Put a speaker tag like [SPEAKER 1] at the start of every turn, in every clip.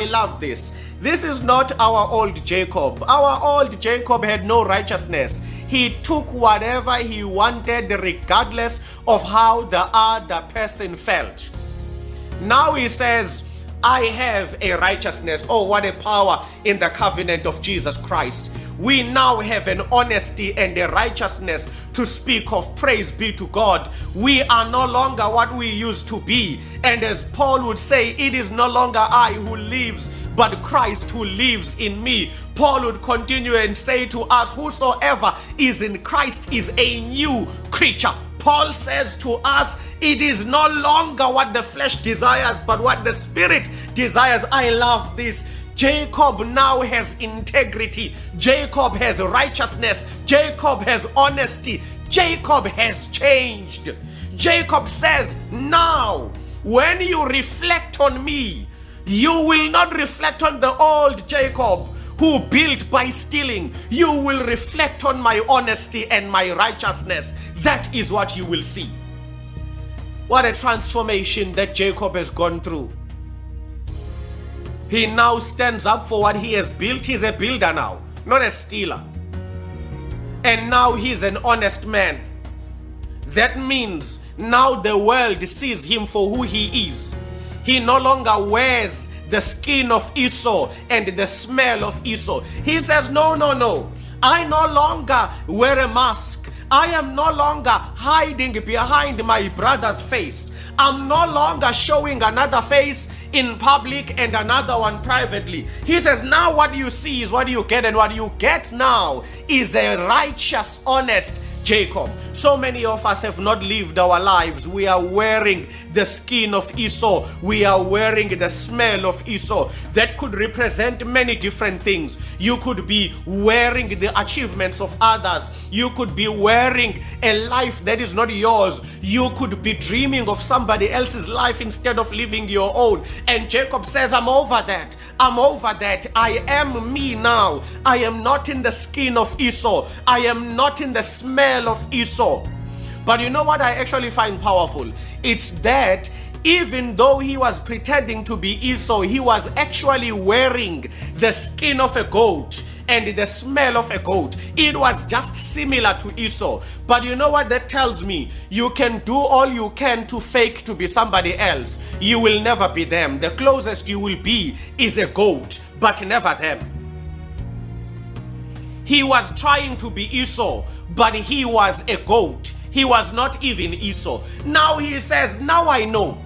[SPEAKER 1] I love this. This is not our old Jacob. Our old Jacob had no righteousness. He took whatever he wanted regardless of how the other person felt. Now he says, I have a righteousness. Oh, what a power in the covenant of Jesus Christ. We now have an honesty and a righteousness to speak of. Praise be to God. We are no longer what we used to be. And as Paul would say, it is no longer I who lives, but Christ who lives in me. Paul would continue and say to us, whosoever is in Christ is a new creature. Paul says to us, it is no longer what the flesh desires, but what the spirit desires. I love this. Jacob now has integrity. Jacob has righteousness. Jacob has honesty. Jacob has changed. Jacob says, now, when you reflect on me, you will not reflect on the old Jacob who built by stealing. You will reflect on my honesty and my righteousness. That is what you will see. What a transformation that Jacob has gone through. He now stands up for what he has built. He's a builder now, not a stealer. And now he's an honest man. That means now the world sees him for who he is. He no longer wears the skin of Esau and the smell of Esau. He says, no, no, no. I no longer wear a mask. I am no longer hiding behind my brother's face. I'm no longer showing another face in public and another one privately. He says, now what you see is what you get, and what you get now is a righteous, honest Jacob. So many of us have not lived our lives. We are wearing the skin of Esau. We are wearing the smell of Esau. That could represent many different things. You could be wearing the achievements of others. You could be wearing a life that is not yours. You could be dreaming of somebody else's life instead of living your own. And Jacob says, I'm over that. I'm over that. I am me now. I am not in the skin of Esau. I am not in the smell of Esau. But you know what I actually find powerful? It's that even though he was pretending to be Esau, he was actually wearing the skin of a goat and the smell of a goat. It was just similar to Esau. But you know what that tells me? You can do all you can to fake to be somebody else. You will never be them. The closest you will be is a goat, but never them. He was trying to be Esau, but he was a goat. He was not even Esau. Now he says, now I know.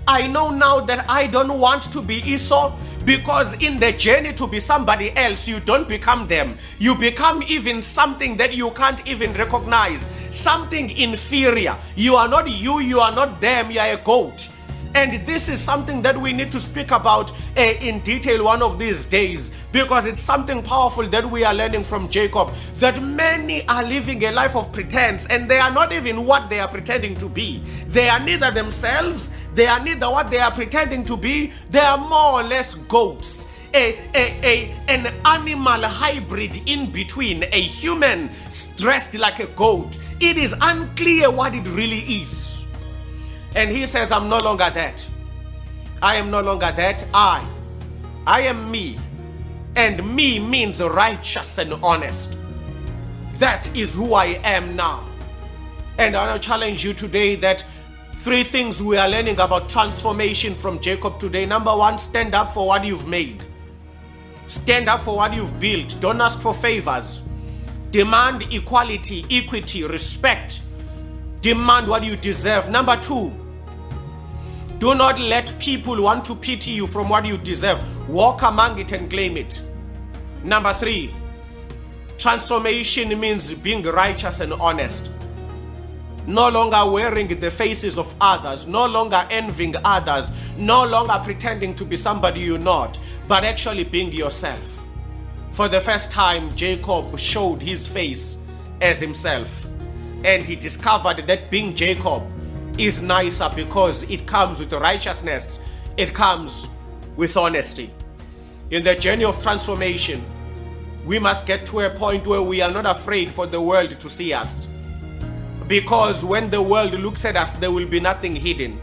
[SPEAKER 1] I know now that I don't want to be Esau, because in the journey to be somebody else, you don't become them. You become even something that you can't even recognize. Something inferior. You are not you, you are not them, you are a goat. And this is something that we need to speak about in detail one of these days, because it's something powerful that we are learning from Jacob, that many are living a life of pretense, and they are not even what they are pretending to be. They are neither themselves, they are neither what they are pretending to be. They are more or less goats, an animal hybrid in between, a human dressed like a goat. It is unclear what it really is. And he says, I'm no longer that. I am no longer that. I am me. And me means righteous and honest. That is who I am now. And I want to challenge you today that 3 things we are learning about transformation from Jacob today. Number 1, stand up for what you've made. Stand up for what you've built. Don't ask for favors. Demand equality, equity, respect. Demand what you deserve. Number 2, do not let people want to pity you from what you deserve. Walk among it and claim it. Number 3, transformation means being righteous and honest. No longer wearing the faces of others, no longer envying others, no longer pretending to be somebody you're not, but actually being yourself. For the first time, Jacob showed his face as himself, and he discovered that being Jacob is nicer because it comes with righteousness. It comes with honesty. In the journey of transformation, we must get to a point where we are not afraid for the world to see us. Because when the world looks at us, there will be nothing hidden.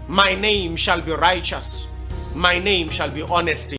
[SPEAKER 1] My name shall be righteous. My name shall be honesty.